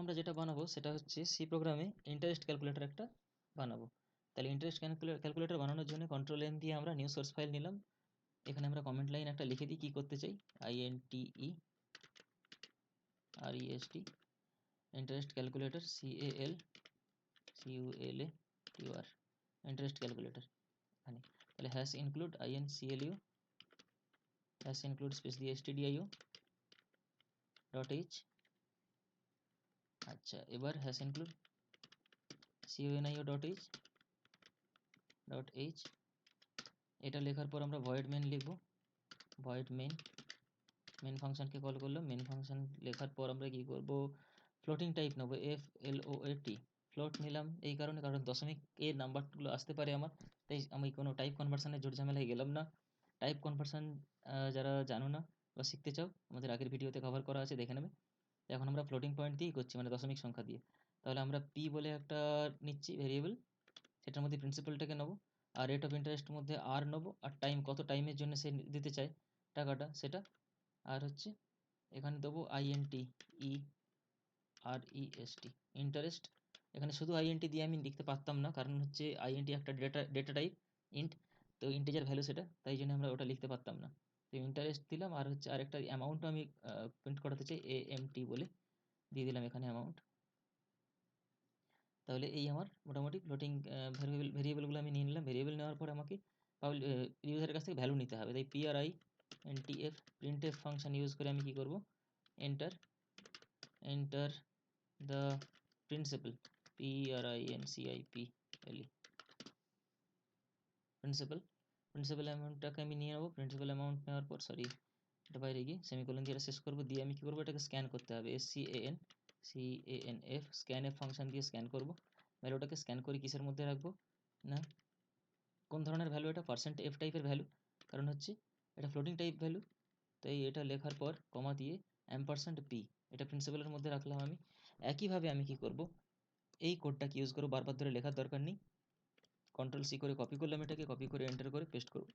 আমরা যেটা বানাবো সেটা হচ্ছে সি প্রোগ্রামে ইন্টারেস্ট ক্যালকুলেটর একটা বানাবো। তাহলে ইন্টারেস্ট ক্যালকুলেটর বানানোর জন্য কন্ট্রোল এন দিয়ে আমরা নিউ সোর্স ফাইল নিলাম। এখানে আমরা কমেন্ট লাইন একটা লিখে দিই কী করতে চাই, INTEREST interest calculator CALCULATOR interest calculator এখানে। তাহলে hash include INCLU hash include space দিয়ে stdio.h। আচ্ছা, এবার হ্যাশ ইনক্লুড conio.h। এটা লেখার পর আমরা ভয়েড মেন লিখব। ভয়েড মেন ফাংশনকে কল করলাম। মেন ফাংশন লেখার পর আমরা কি করব, ফ্লোটিং টাইপ নেব, FLOAT। ফ্লোট নিলাম এই কারণে কারণ দশমিক এর নাম্বারগুলো আসতে পারে আমার, তাই আমি কোনো টাইপ কনভার্সনের জোর ঝামেলায় গেলাম না। টাইপ কনভার্সন যারা জানো না বা শিখতে চাও, আমাদের আগের ভিডিওতে কভার করা আছে, দেখে নেবে। এখন আমরা ফ্লোটিং পয়েন্ট দিয়েই করছি, মানে দশমিক সংখ্যা দিয়ে। তাহলে আমরা পি বলে একটা নিচ্ছি ভেরিয়েবল, সেটার মধ্যে প্রিন্সিপালটাকে নেবো, আর রেট অফ ইন্টারেস্টের মধ্যে আর নেবো, আর টাইম কত টাইমের জন্য সে দিতে চায় টাকাটা সেটা, আর হচ্ছে এখানে দেবো INTEREST ইন্টারেস্ট। এখানে শুধু INT দিয়ে আমি লিখতে পারতাম না, কারণ হচ্ছে INT একটা ডেটা টাইপ ইন্ট, তো ইন্টিজার ভ্যালু সেটা, তাই জন্য আমরা ওটা লিখতে পারতাম না। তো ইন্টারেস্ট দিলাম, আর হচ্ছে আরেকটা অ্যামাউন্টও আমি প্রিন্ট করাতে চাই, AMT বলে দিয়ে দিলাম এখানে অ্যামাউন্ট। তাহলে এই আমার মোটামুটি ফ্লোটিং ভেরিয়েবলগুলো আমি নিয়ে নিলাম। ভেরিয়েবল নেওয়ার পর আমাকে ইউজারের কাছ থেকে ভ্যালু নিতে হবে, তাই PRINTF প্রিন্টএফ ফাংশন ইউজ করে আমি কি করব, enter the principal, PRINCIPLE principal অ্যামাউন্টটাকে আমি নিয়ে নেবো। প্রিন্সিপাল অ্যামাউন্ট নেওয়ার পর এটা বাইরে গিয়ে সেমিকোলন দিয়ে শেষ করবো, দিয়ে আমি কি করবো, এটাকে স্ক্যান করতে হবে, SCANF স্ক্যানএফ ফাংশন দিয়ে স্ক্যান করব। ভ্যালুটাকে স্ক্যান করে কিসের মধ্যে রাখবো না, কোন ধরনের ভ্যালু, এটা %f টাইপের ভ্যালু, কারণ হচ্ছে এটা ফ্লোটিং টাইপ ভ্যালু, তাই এটা লেখার পর কমা দিয়ে $p এটা প্রিন্সিপালের মধ্যে রাখলাম আমি। একইভাবে আমি কি করব, এই কোডটাকে ইউজ করব, বারবার ধরে লেখার দরকার নেই। কন্ট্রোল সি করে কপি করলাম, এটাকে কপি করে এন্টার করে পেস্ট করব,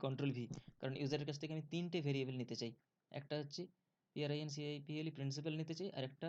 কন্ট্রোল ভি, কারণ ইউজারের কাছ থেকে আমি তিনটে ভেরিয়েবল নিতে চাই। একটা হচ্ছে PRINCIPLE প্রিন্সিপাল নিতে চাই, আর একটা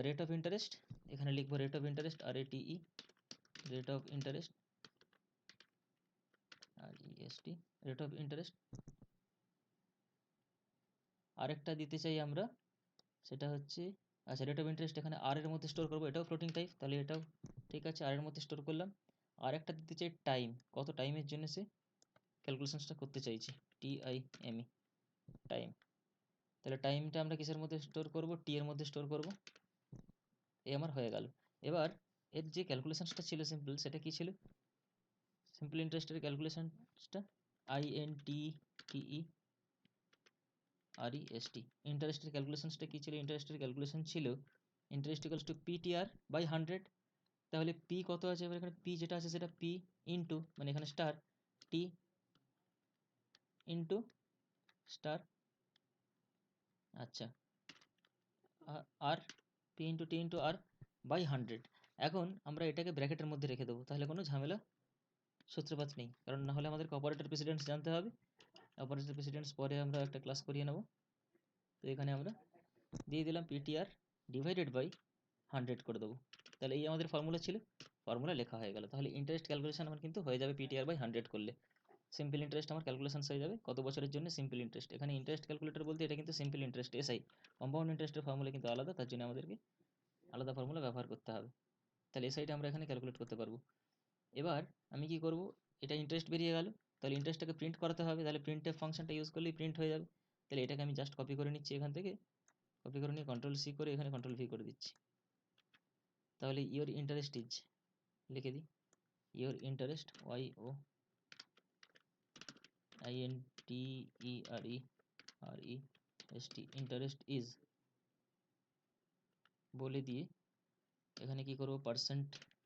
রেট অফ ইন্টারেস্ট, এখানে লিখবো rate of interest RATE rate of interest REST rate of interest. আরেকটা দিতে চাই আমরা, সেটা হচ্ছে আচ্ছা রেট অফ ইন্টারেস্ট এখানে আর এর মধ্যে স্টোর করবো, এটাও ফ্লোটিং টাইপ, তাহলে এটাও ঠিক আছে, আর এর মধ্যে স্টোর করলাম। আর একটা দিতে চাই টাইম, কত টাইমের জন্য সে ক্যালকুলেশনসটা করতে চাইছি, TIME টাইম। তাহলে টাইমটা আমরা কিসের মধ্যে স্টোর করব, টি এর মধ্যে স্টোর করব। এই আমার হয়ে গেল। এবার এর যে ক্যালকুলেশনসটা ছিল সিম্পল, সেটা কি ছিল, সিম্পল ইন্টারেস্টের ক্যালকুলেশনসটা INTEREST ইন্টারেস্টের ক্যালকুলেশনসটা কি ছিল, ইন্টারেস্টের ক্যালকুলেশন ছিল ইন্টারেস্ট ইকুয়ালস টু PTR/100। তাহলে পি কত আছে, এবার এখানে পি যেটা আছে সেটা পি ইন্টু, মানে এখানে স্টার, টি ইন্টু স্টার, আচ্ছা আর P into T into R by 100। এখন আমরা এটাকে ব্র্যাকেটের মধ্যে রেখে দেবো, তাহলে কোনো ঝামেলা সূত্রপাত নেই, কারণ না হলে আমাদেরকে অপারেটর প্রেসিডেন্স জানতে হবে। অপারেটর প্রেসিডেন্স পরে আমরা একটা ক্লাস করিয়ে নেব। তো এখানে আমরা দিয়ে দিলাম PTR/100 করে দেবো। তাহলে এই আমাদের ফর্মুলা ছিল, ফর্মুলা লেখা হয়ে গেল। তাহলে ইন্টারেস্ট ক্যালকুলেশন আমার কিন্তু হয়ে যাবে PTR/100 করলে। সিম্পল ইন্টারেস্ট আমার ক্যালকুলেশন হয়ে যাবে কত বছরের জন্য সিম্পল ইন্টারেস্ট। এখানে ইন্টারেস্ট ক্যালকুলেটর বলতে এটা কিন্তু সিম্পল ইন্টারেস্ট SI, কম্পাউন্ড ইন্টারেস্টের ফর্মুলা কিন্তু আলাদা, তার জন্য আমাদেরকে আলাদা ফর্মুলা ব্যবহার করতে হবে। তাহলে SIটা আমরা এখানে ক্যালকুলেট করতে পারবো। এবার আমি কি করব, এটা ইন্টারেস্ট বেরিয়ে গেল, তাহলে ইন্টারেস্টটাকে প্রিন্ট করাতে হবে, তাহলে প্রিন্টএফ ফাংশনটা ইউজ করলেই প্রিন্ট হয়ে যাবে। তাহলে এটাকে আমি জাস্ট কপি করে নিচ্ছি, এখান থেকে কপি করে নিয়ে কন্ট্রোল সি করে এখানে কন্ট্রোল ভি করে দিচ্ছি। তাহলে ইওর ইন্টারেস্ট ইজ লিখে দিই, your interest INTEREST interest is বলে দিয়ে এখানে কি করব,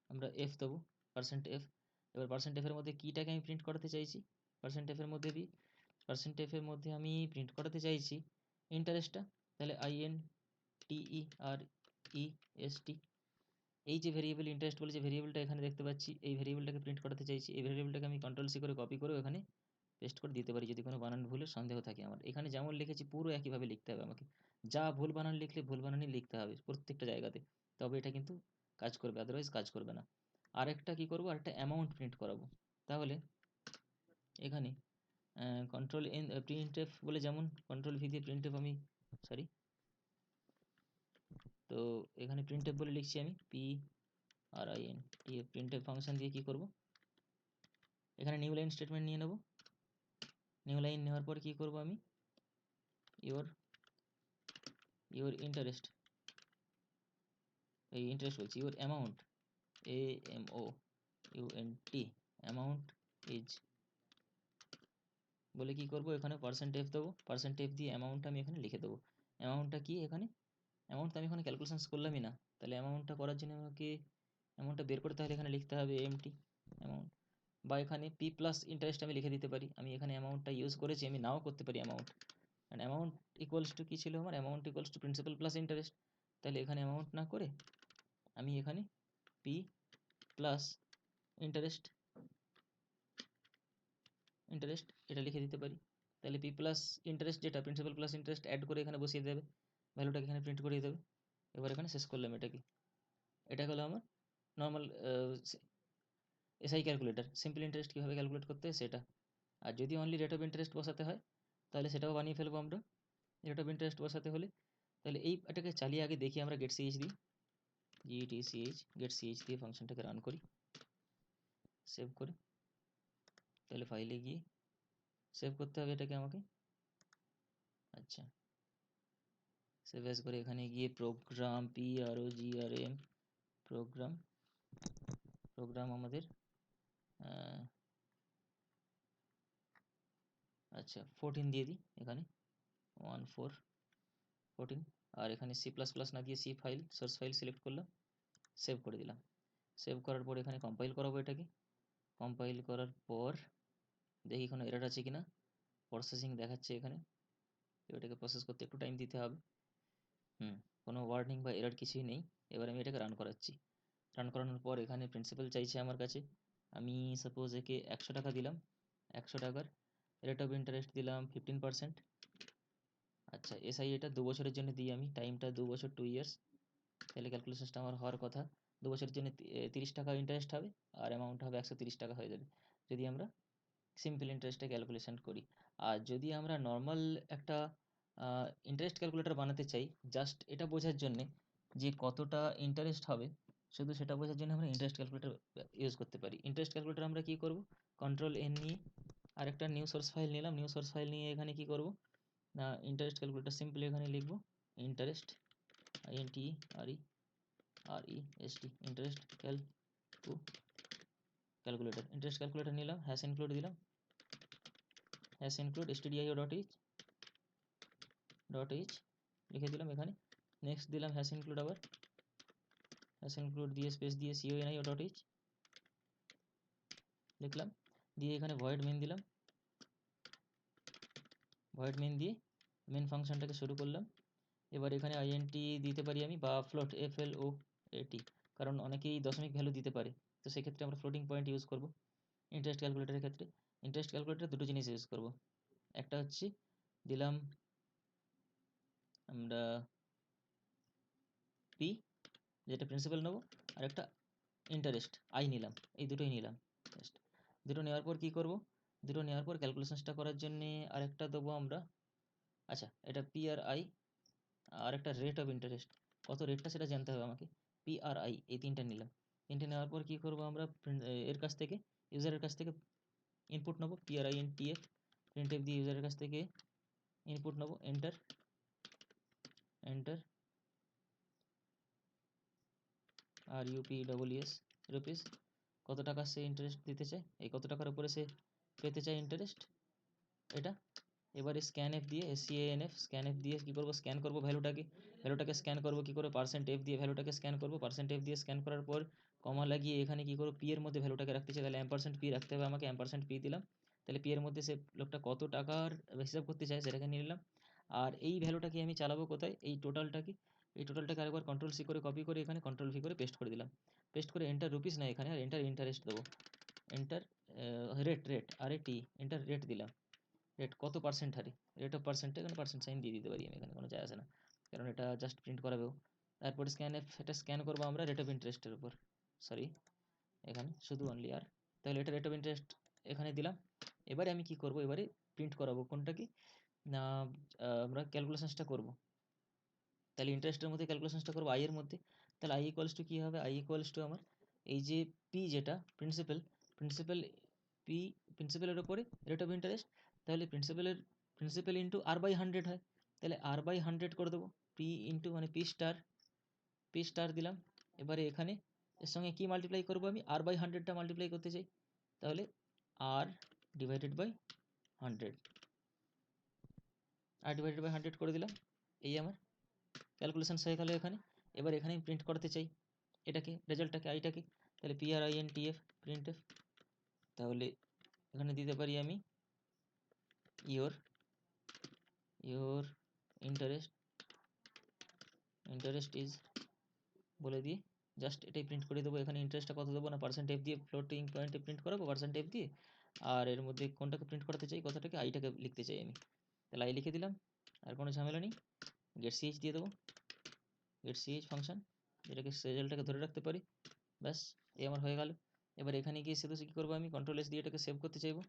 আমরা এফ দেবো, %f। এবার %f এর মধ্যে কিটাকে আমি প্রিন্ট করাতে চাইছি, %f এর মধ্যে দিই, %f এর মধ্যে আমি প্রিন্ট করাতে চাইছি ইন্টারেস্টটা, তাহলে INTEREST। এই যে ভেরিয়েবল ইন্টারেস্ট বলে যে ভেরিয়েবলটা এখানে দেখতে পাচ্ছি, এই ভেরিয়েবলটাকে প্রিন্ট করাতে চাইছি, এই ভেরিয়েবলটাকে আমি কন্ট্রোল সি করে কপি করে এখানে পেস্ট করে দিতে পারি যদি কোনো বানান ভুলের সন্দেহ থাকে আমার। এখানে যেমন লিখেছি পুরো একইভাবে লিখতে হবে আমাকে। যা ভুল বানান লিখলে ভুল বানানই লিখতে হবে প্রত্যেকটা জায়গাতে। তবে এটা কিন্তু কাজ করবে, আদারওয়াইজ কাজ করবে না। আরেকটা কি করব, আরেকটা অ্যামাউন্ট প্রিন্ট করাবো। তাহলে এখানে কন্ট্রোল এন প্রিন্টএফ বলে, যেমন কন্ট্রোল ভি দিয়ে প্রিন্টএফ আমি সরি, তো এখানে প্রিন্টএফ বলে লিখছি আমি PRINTF। প্রিন্টএফ ফাংশন দিয়ে কি করব, এখানে নিউ লাইন স্টেটমেন্ট নিয়ে নেব। নিউ লাইন নেওয়ার পর কি করব আমি, ইওর ইন্টারেস্ট, এই ইন্টারেস্ট বলছি, your amount, AMOUNT amount is বলে কি করব, এখানে %f দেবো। %f দিয়ে অ্যামাউন্টটা আমি এখানে লিখে দেবো। অ্যামাউন্টটা কি, এখানে অ্যামাউন্ট তো আমি এখানে ক্যালকুলেশনস করলামই না, তাহলে অ্যামাউন্টটা করার জন্য আমাকে অ্যামাউন্টটা বের করতে হলে এখানে লিখতে হবে এমটি অ্যামাউন্ট, বা এখানে পি প্লাস ইন্টারেস্ট আমি লিখে দিতে পারি। আমি এখানে অ্যামাউন্টটা ইউজ করেছি, আমি নাও করতে পারি amount. And amount equals to কী ছিল আমার, amount equals to principal plus interest. তাহলে এখানে অ্যামাউন্ট না করে আমি এখানে পি প্লাস ইন্টারেস্ট এটা লিখে দিতে পারি। তাহলে পি প্লাস ইন্টারেস্ট যেটা প্রিন্সিপাল প্লাস ইন্টারেস্ট অ্যাড করে এখানে বসিয়ে দেবে, ভ্যালুটাকে এখানে প্রিন্ট করিয়ে দেবে। এবার এখানে শেষ করলাম এটাকে। এটা হলো আমার normal SI calculator, simple interest কীভাবে ক্যালকুলেট করতে হয় সেটা। আর যদি অনলি রেট অফ ইন্টারেস্ট বসাতে হয় তাহলে সেটাও বানিয়ে ফেলবো আমরা। রেট অফ ইন্টারেস্ট বসাতে হলে তাহলে এটাকে চালিয়ে আগে দেখি আমরা গেট সিএইচ দিই, গেট সিএইচ দিয়ে ফাংশনটাকে রান করি, সেভ করে। তাহলে ফাইলে গিয়ে সেভ করতে হবে এটাকে আমাকে। আচ্ছা, সেভ এজ করে এখানে গিয়ে প্রোগ্রাম PROGRAM প্রোগ্রাম আমাদের আচ্ছা 14 দিয়ে দিই এখানে, 14 আর এখানে C++ না দিয়ে C file source file select করলাম, সেভ করে দিলাম। সেভ করার পর এখানে কম্পাইল করাবো এটাকে। কম্পাইল করার পর দেখি কোনো এরর আছে কিনা, প্রসেসিং দেখাচ্ছে এখানে, তো এটাকে প্রসেস করতে একটু টাইম দিতে হবে। কোনো ওয়ার্নিং বা এরর কিছুই নেই। এবার আমি এটাকে রান করাচ্ছি। রান করানোর পর এখানে প্রিন্সিপাল চাইছে আমার কাছে, আমি সাপোজ একে 100 টাকা দিলাম, 100 টাকার রেট অফ ইন্টারেস্ট দিলাম 15%। আচ্ছা এসআই এটা 2 বছরের জন্য দিই আমি, টাইমটা 2 বছর 2 ইয়ার্স। তাহলে ক্যালকুলেশনসটা আমার হওয়ার কথা 2 বছরের জন্য 30 টাকা ইন্টারেস্ট হবে, আর অ্যামাউন্ট হবে 130 টাকা হয়ে যাবে যদি আমরা সিম্পল ইন্টারেস্টে ক্যালকুলেশন করি। আর যদি আমরা নর্মাল একটা ইন্টারেস্ট ক্যালকুলেটর বানাতে চাই, জাস্ট এটা বোঝার জন্যে যে কতটা ইন্টারেস্ট হবে, শুধু সেটা বোঝার জন্য আমরা ইন্টারেস্ট ক্যালকুলেটর ইউজ করতে পারি। ইন্টারেস্ট ক্যালকুলেটর আমরা কি করব, কন্ট্রোল এন নিয়ে আরেকটা নিউ সোর্স ফাইল নিলাম। নিউ সোর্স ফাইল নিয়ে এখানে কি করব না, ইন্টারেস্ট ক্যালকুলেটর সিম্পলি এখানে লিখব interest INTEREST interest calculator. Interest calculator নিলাম, হ্যাশ ইনক্লুড দিলাম, হ্যাশ ইনক্লুড stdio.h লিখে দিলাম এখানে। নেক্সট দিলাম হ্যাশ ইনক্লুড, আবার হ্যাশ ইনক্লুড দিয়ে স্পেস দিয়ে conio.h লিখলাম, দিয়ে এখানে ভয়েড মেন দিলাম। ভয়েড মেন দিয়ে মেন ফাংশনটাকে শুরু করলাম। এবার এখানে INT দিতে পারি আমি, বা ফ্লোট FLOAT, কারণ অনেকেই দশমিক ভ্যালু দিতে পারে, তো সেক্ষেত্রে আমরা ফ্লোটিং পয়েন্ট ইউজ করব। ইন্টারেস্ট ক্যালকুলেটরের ক্ষেত্রে ইন্টারেস্ট ক্যালকুলেটরে দুটো জিনিস ইউজ করব। একটা হচ্ছে দিলাম আমরা পি, যেটা প্রিন্সিপাল নেবো, আর একটা ইন্টারেস্ট আই নিলাম, এই দুটোই নিলাম। দুটো নেওয়ার পর কি করব, দুটো নেওয়ার পর ক্যালকুলেশনসটা করার জন্যে আরেকটা দেবো আমরা। আচ্ছা এটা PRI, আর একটা রেট অফ ইন্টারেস্ট, কত রেটটা সেটা জানতে হবে আমাকে। PRI এই তিনটা নিলাম। তিনটে নেওয়ার পর কি করব আমরা, এর কাছ থেকে ইউজারের কাছ থেকে ইনপুট নেবো, PRINTF প্রিন্টএফ দিয়ে ইউজারের কাছ থেকে ইনপুট নেবো, এন্টার RUPES রুপিস, কত টাকা সে ইন্টারেস্ট দিতে চায়, এই কত টাকার উপরে সে পেতে চায় ইন্টারেস্ট এটা। এবারে স্ক্যানএফ দিয়ে স্ক্যানএফ দিয়ে কী করবো, স্ক্যান করবো ভ্যালুটাকে স্ক্যান করবো কী করে, %f দিয়ে ভ্যালুটাকে স্ক্যান করবো। %f দিয়ে স্ক্যান করার পর কমা লাগিয়ে এখানে কী করবো, পি এর মধ্যে ভ্যালুটাকে রাখতে চাই, তাহলে $p রাখতে হবে আমাকে, $p দিলাম। তাহলে পি এর মধ্যে সে লোকটা কত টাকার হিসাব করতে চায় সেটাকে নিয়ে নিলাম। আর এই ভ্যালুটাকে আমি চালাবো কোথায়, এই টোটালটাকে আরেকবার কন্ট্রোল সি করে কপি করে এখানে কন্ট্রোল ভি করে পেস্ট করে দিলাম। পেস্ট করে এন্টার রুপিস না এখানে, আর এন্টার ইন্টারেস্ট দেবো। Enter rate rate RAT enter rate দিলাম, রেট কত পার্সেন্ট হারে, রেট অফ পার্সেন্টে এখানে পার্সেন্ট সাইন দিয়ে দিতে পারি আমি, এখানে কোনো যায় আসে না, কারণ এটা জাস্ট প্রিন্ট করাবেও। তারপরে স্ক্যানএফ, এটা স্ক্যান করবো আমরা রেট অফ ইন্টারেস্টের উপর, সরি এখানে শুধু অনলি আর, তাহলে এটা রেট অফ ইন্টারেস্ট এখানে দিলাম। এবারে আমি কি করব, এবারে প্রিন্ট করাবো কোনটা কি না, আমরা ক্যালকুলেশনসটা করব, তাহলে ইন্টারেস্টের মধ্যে ক্যালকুলেশনসটা করবো আই এর মধ্যে। তাহলে আই ইকুয়ালস টু কী হবে, আই ইকুয়ালস টু আমার এই যে পি যেটা প্রিন্সিপাল, প্রিন্সিপাল পি, প্রিন্সিপালের ওপরে রেট অফ ইন্টারেস্ট, তাহলে প্রিন্সিপাল ইন্টু R/100 হয়, তাহলে R/100 করে দেবো, পি ইন্টু মানে পি স্টার দিলাম। এবারে এখানে এর সঙ্গে কি মাল্টিপ্লাই করবো, আমি R/100টা মাল্টিপ্লাই করতে চাই, তাহলে R/100, R/100 করে দিলাম। এই আমার ক্যালকুলেশনস হয়ে গেল এখানে। এবার এখানে আমি প্রিন্ট করতে চাই এটাকে, রেজাল্টটাকে, আইটাকে, তাহলে PRINTF প্রিন্টএফ, তাহলে এখানে দিতে পারি আমি ইয়োর ইন্টারেস্ট ইজ বলে দিয়ে জাস্ট এটাই প্রিন্ট করে দেবো। এখানে ইন্টারেস্টটা কত দেবো না, % দিয়ে ফ্লোটিং পয়েন্টে প্রিন্ট করাবো, %f দিয়ে, আর এর মধ্যে কোনটাকে প্রিন্ট করাতে চাই, কথাটাকে আইটাকে লিখতে চাই আমি, তাহলে আই লিখে দিলাম, আর কোনো ঝামেলা নেই। গেট সিএইচ দিয়ে দেবো, গেট সিএইচ ফাংশন, যেটাকে রেজাল্টটাকে ধরে রাখতে পারি, ব্যাস এই আমার হয়ে গেল। এবার এখানে গিয়ে শুধু কী করবো, আমি কন্ট্রোল এস দিয়ে এটাকে সেভ করতে চাইবো,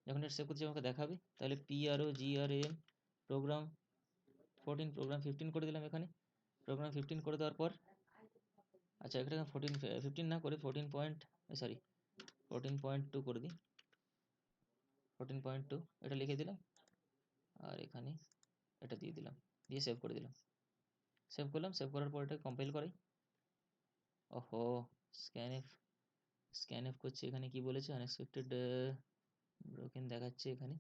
যখন এটা সেভ করতে চাইবো আমাকে দেখাবে, তাহলে PROGRAM প্রোগ্রাম 14 প্রোগ্রাম 15 করে দিলাম এখানে, প্রোগ্রাম 15 করে দেওয়ার পর, আচ্ছা এখানে 15 না করে 14.2 করে দিই, 14.2 এটা লিখে দিলাম, আর এখানে এটা দিয়ে দিলাম, দিয়ে সেভ করে দিলাম, সেভ করলাম, সেভ করার পর এটা কম্পাইল করাই। ওহো, স্ক্যানএফ করছে, এখানে কি বলেছে আনএক্সপেক্টেড ব্রোকেন দেখাচ্ছে এখানে,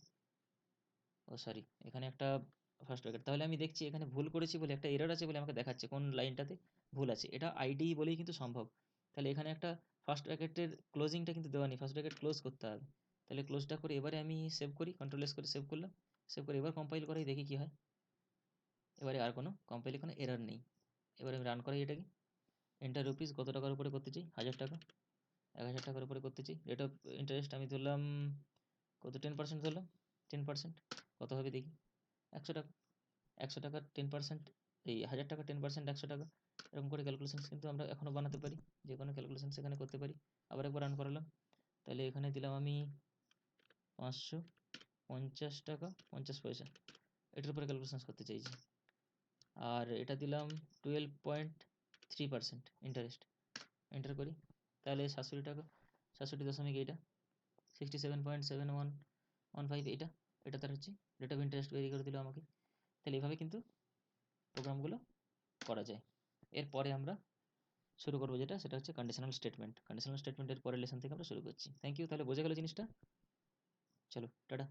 ও সরি এখানে একটা ফার্স্ট ব্র্যাকেট, তাহলে আমি দেখছি এখানে ভুল করেছি বলে একটা এরর আছে বলে আমাকে দেখাচ্ছে কোন লাইনটাতে ভুল আছে, এটা আইডি বলেই কিন্তু সম্ভব। তাহলে এখানে একটা ফার্স্ট ব্র্যাকেটের ক্লোজিংটা কিন্তু দেওয়া নেই, ফার্স্ট ব্র্যাকেট ক্লোজ করতে হবে, তাহলে ক্লোজটা করে এবারে আমি সেভ করি, কন্ট্রোল এস করে সেভ করলাম, সেভ করে এবার কম্পাইল করাই দেখি কি হয়। এবারে আর কোনো কম্পাইলে কোনো এরর নেই। এবারে আমি রান করাই এটাকে, এন্টার রুপিস কত টাকার উপরে করতে চাই, 1000 টাকা, 1000 টাকার উপরে করতে চাই, রেট অফ ইন্টারেস্ট আমি ধরলাম কত, 10% ধরলাম, 10% কত হবে দেখি, 100 টাকা, 100 টাকার 10%, এই 1000 টাকা 10% 100 টাকা, এরকম করে ক্যালকুলেশনস কিন্তু আমরা এখনও বানাতে পারি, যে কোনো ক্যালকুলেশনস এখানে করতে পারি। আবার একবার রান করালাম, তাহলে এখানে দিলাম আমি 550 টাকা 50 পয়সা, এটার উপরে ক্যালকুলেশনস করতে চাইছি, আর এটা দিলাম 12.3% ইন্টারেস্ট, এন্টার করি, তাহলে 67 টাকা, 67 দশমিক এইটা 67.7115 এইটা, এটা তার হচ্ছে রেট অফ ইন্টারেস্ট বেরিয়ে করে দিল আমাকে। তাহলে এভাবে কিন্তু প্রোগ্রামগুলো করা যায়। এরপরে আমরা শুরু করবো যেটা, সেটা হচ্ছে কন্ডিশনাল স্টেটমেন্ট, কন্ডিশনাল স্টেটমেন্টের পরের লেসন থেকে আমরা শুরু করছি। থ্যাংক ইউ, তাহলে বোঝা গেল জিনিসটা, চলো টাটা।